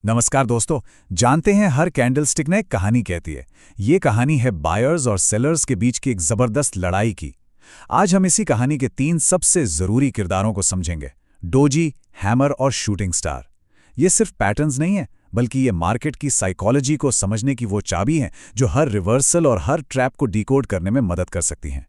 नमस्कार दोस्तों। जानते हैं हर कैंडलस्टिक ने एक कहानी कहती है। ये कहानी है बायर्स और सेलर्स के बीच की एक जबरदस्त लड़ाई की। आज हम इसी कहानी के 3 सबसे जरूरी किरदारों को समझेंगे: डोजी, हैमर और शूटिंग स्टार। ये सिर्फ पैटर्न्स नहीं है, बल्कि ये मार्केट की साइकोलॉजी को समझने की वो चाबी है जो हर रिवर्सल और हर ट्रैप को डिकोड करने में मदद कर सकती हैं।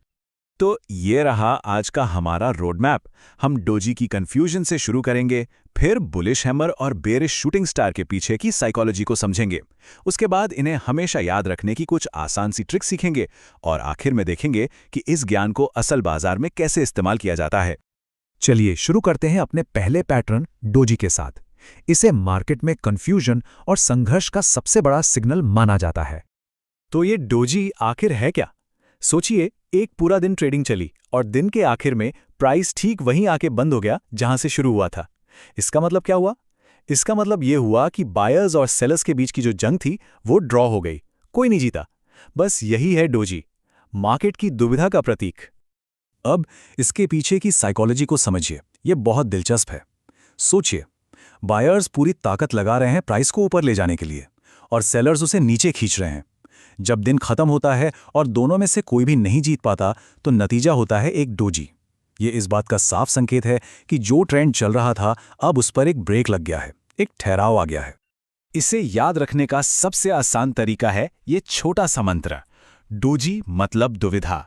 तो ये रहा आज का हमारा रोड मैप। हम डोजी की कंफ्यूजन से शुरू करेंगे, फिर बुलिश हैमर और बेरिश शूटिंग स्टार के पीछे की साइकोलॉजी को समझेंगे। उसके बाद इन्हें हमेशा याद रखने की कुछ आसान सी ट्रिक्स सीखेंगे और आखिर में देखेंगे कि इस ज्ञान को असल बाजार में कैसे इस्तेमाल किया जाता है। चलिए शुरू करते हैं अपने पहले पैटर्न डोजी के साथ। इसे मार्केट में कंफ्यूजन और संघर्ष का सबसे बड़ा सिग्नल माना जाता है। तो ये डोजी आखिर है क्या? सोचिए, एक पूरा दिन ट्रेडिंग चली और दिन के आखिर में प्राइस ठीक वहीं आके बंद हो गया जहां से शुरू हुआ था। इसका मतलब क्या हुआ? इसका मतलब ये हुआ कि बायर्स और सेलर्स के बीच की जो जंग थी वो ड्रॉ हो गई। कोई नहीं जीता। बस यही है डोजी, मार्केट की दुविधा का प्रतीक। अब इसके पीछे की साइकोलॉजी को समझिए। ये बहुत दिलचस्प है। सोचिए, बायर्स पूरी ताकत लगा रहे हैं प्राइस को ऊपर ले जाने के लिए और सेलर्स उसे नीचे खींच रहे हैं। जब दिन खत्म होता है और दोनों में से कोई भी नहीं जीत पाता, तो नतीजा होता है एक डोजी। ये इस बात का साफ संकेत है कि जो ट्रेंड चल रहा था अब उस पर एक ब्रेक लग गया है, एक ठहराव आ गया है। इसे याद रखने का सबसे आसान तरीका है ये छोटा सा मंत्र: डोजी मतलब दुविधा।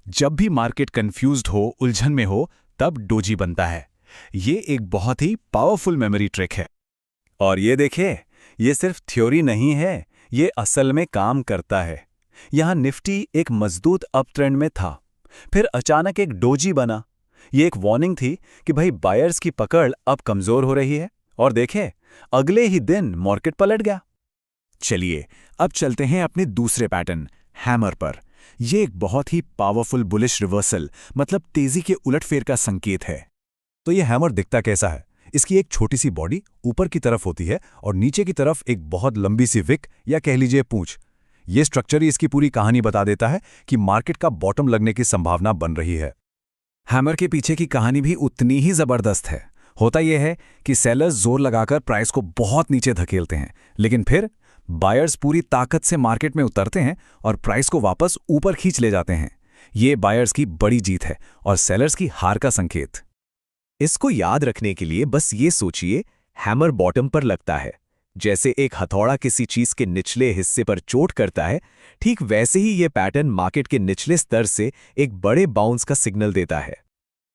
जब भी मार्केट कंफ्यूज्ड हो, उलझन में हो, तब डोजी बनता है। ये एक बहुत ही पावरफुल मेमोरी ट्रिक है। और ये देखिए, ये सिर्फ थ्योरी नहीं है, ये असल में काम करता है। यहां निफ्टी एक मजबूत अप ट्रेंड में था, फिर अचानक एक डोजी बना। ये एक वार्निंग थी कि भाई बायर्स की पकड़ अब कमजोर हो रही है। और देखें, अगले ही दिन मार्केट पलट गया। चलिए अब चलते हैं अपने दूसरे पैटर्न हैमर पर। यह एक बहुत ही पावरफुल बुलिश रिवर्सल, मतलब तेजी के उलटफेर का संकेत है। तो यह हैमर दिखता कैसा है? इसकी एक छोटी सी बॉडी ऊपर की तरफ होती है और नीचे की तरफ एक बहुत लंबी सी विक या कह लीजिए पूंछ। ये स्ट्रक्चर ही इसकी पूरी कहानी बता देता है कि मार्केट का बॉटम लगने की संभावना बन रही है। हैमर के पीछे की कहानी भी उतनी ही जबरदस्त है। होता यह है कि सेलर्स जोर लगाकर प्राइस को बहुत नीचे धकेलते हैं, लेकिन फिर बायर्स पूरी ताकत से मार्केट में उतरते हैं और प्राइस को वापस ऊपर खींच ले जाते हैं। ये बायर्स की बड़ी जीत है और सेलर्स की हार का संकेत। इसको याद रखने के लिए बस ये सोचिए, हैमर बॉटम पर लगता है। जैसे एक हथौड़ा किसी चीज के निचले हिस्से पर चोट करता है, ठीक वैसे ही ये पैटर्न मार्केट के निचले स्तर से एक बड़े बाउंस का सिग्नल देता है।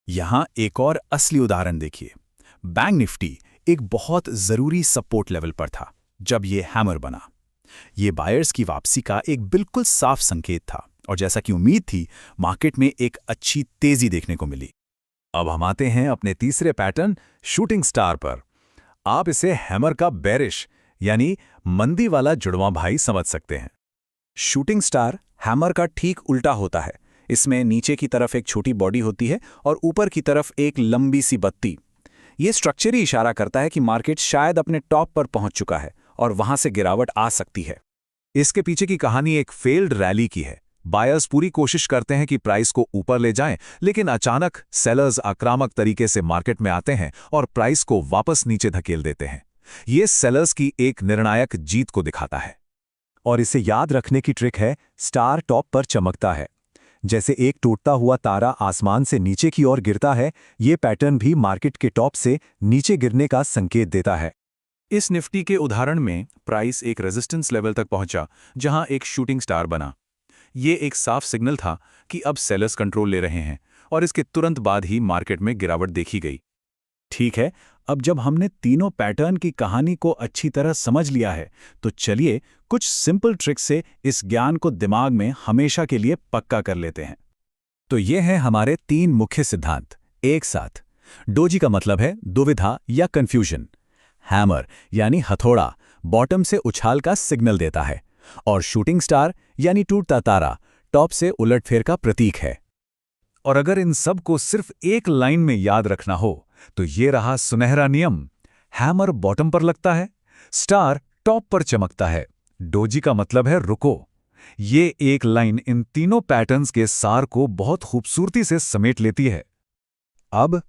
यहां एक और असली उदाहरण देखिए। बैंक निफ्टी एक बहुत जरूरी सपोर्ट लेवल पर था जब ये हैमर बना। ये बायर्स की वापसी का एक बिल्कुल साफ संकेत था और जैसा कि उम्मीद थी, मार्केट में एक अच्छी तेजी देखने को मिली। अब हम आते हैं अपने तीसरे पैटर्न शूटिंग स्टार पर। आप इसे हैमर का बेरिश यानी मंदी वाला जुड़वां भाई समझ सकते हैं। शूटिंग स्टार हैमर का ठीक उल्टा होता है। इसमें नीचे की तरफ एक छोटी बॉडी होती है और ऊपर की तरफ एक लंबी सी बत्ती। ये स्ट्रक्चर ही इशारा करता है कि मार्केट शायद अपने टॉप पर पहुंच चुका है और वहां से गिरावट आ सकती है। इसके पीछे की कहानी एक फेल्ड रैली की है। बायर्स पूरी कोशिश करते हैं कि प्राइस को ऊपर ले जाएं, लेकिन अचानक सेलर्स आक्रामक तरीके से मार्केट में आते हैं और प्राइस को वापस नीचे धकेल देते हैं। ये सेलर्स की एक निर्णायक जीत को दिखाता है। और इसे याद रखने की ट्रिक है, स्टार टॉप पर चमकता है। जैसे एक टूटता हुआ तारा आसमान से नीचे की ओर गिरता है, ये पैटर्न भी मार्केट के टॉप से नीचे गिरने का संकेत देता है। इस निफ्टी के उदाहरण में प्राइस एक रेजिस्टेंस लेवल तक पहुंचा, जहां एक शूटिंग स्टार बना। ये एक साफ सिग्नल था कि अब सेलर्स कंट्रोल ले रहे हैं और इसके तुरंत बाद ही मार्केट में गिरावट देखी गई। ठीक है, अब जब हमने तीनों पैटर्न की कहानी को अच्छी तरह समझ लिया है, तो चलिए कुछ सिंपल ट्रिक्स से इस ज्ञान को दिमाग में हमेशा के लिए पक्का कर लेते हैं। तो ये हैं हमारे 3 मुख्य सिद्धांत एक साथ। डोजी का मतलब है दुविधा या कंफ्यूजन। हैमर यानी हथौड़ा बॉटम से उछाल का सिग्नल देता है और शूटिंग स्टार यानी टूटता तारा टॉप से उलटफेर का प्रतीक है। और अगर इन सब को सिर्फ एक लाइन में याद रखना हो, तो ये रहा सुनहरा नियम। हैमर बॉटम पर लगता है, स्टार टॉप पर चमकता है, डोजी का मतलब है रुको। ये एक लाइन इन तीनों पैटर्न्स के सार को बहुत खूबसूरती से समेट लेती है। अब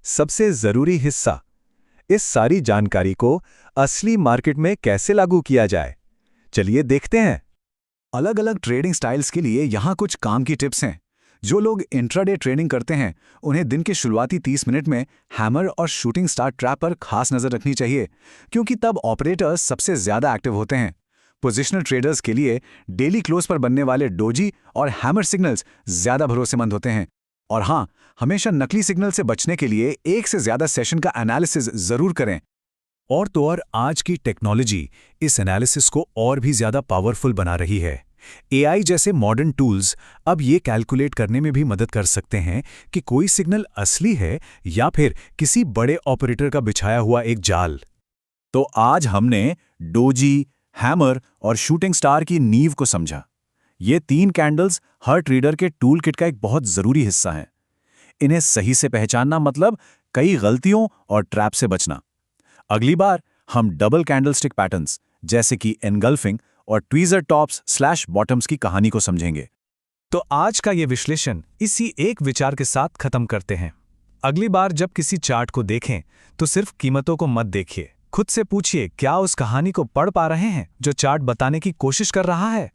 सबसे जरूरी हिस्सा, इस सारी जानकारी को असली मार्केट में कैसे लागू किया जाए, चलिए देखते हैं। अलग अलग ट्रेडिंग स्टाइल्स के लिए यहाँ कुछ काम की टिप्स हैं। जो लोग इंट्राडे ट्रेडिंग करते हैं उन्हें दिन के शुरुआती 30 मिनट में हैमर और शूटिंग स्टार ट्रैप पर खास नज़र रखनी चाहिए, क्योंकि तब ऑपरेटर्स सबसे ज़्यादा एक्टिव होते हैं। पोजिशनल ट्रेडर्स के लिए डेली क्लोज पर बनने वाले डोजी और हैमर सिग्नल्स ज़्यादा भरोसेमंद होते हैं। और हाँ, हमेशा नकली सिग्नल से बचने के लिए एक से ज़्यादा सेशन का एनालिसिस ज़रूर करें। और तो और आज की टेक्नोलॉजी इस एनालिसिस को और भी ज़्यादा पावरफुल बना रही है। एआई जैसे मॉडर्न टूल्स अब ये कैलकुलेट करने में भी मदद कर सकते हैं कि कोई सिग्नल असली है या फिर किसी बड़े ऑपरेटर का बिछाया हुआ एक जाल। तो आज हमने डोजी, हैमर और शूटिंग स्टार की नींव को समझा। ये 3 कैंडल्स हर ट्रेडर के टूल किट का एक बहुत ज़रूरी हिस्सा हैं। इन्हें सही से पहचानना मतलब कई गलतियों और ट्रैप से बचना। अगली बार हम डबल कैंडलस्टिक पैटर्न्स जैसे कि एनगल्फिंग और ट्वीजर टॉप्स स्लैश बॉटम्स की कहानी को समझेंगे। तो आज का ये विश्लेषण इसी एक विचार के साथ खत्म करते हैं। अगली बार जब किसी चार्ट को देखें तो सिर्फ कीमतों को मत देखिए, खुद से पूछिए क्या उस कहानी को पढ़ पा रहे हैं जो चार्ट बताने की कोशिश कर रहा है।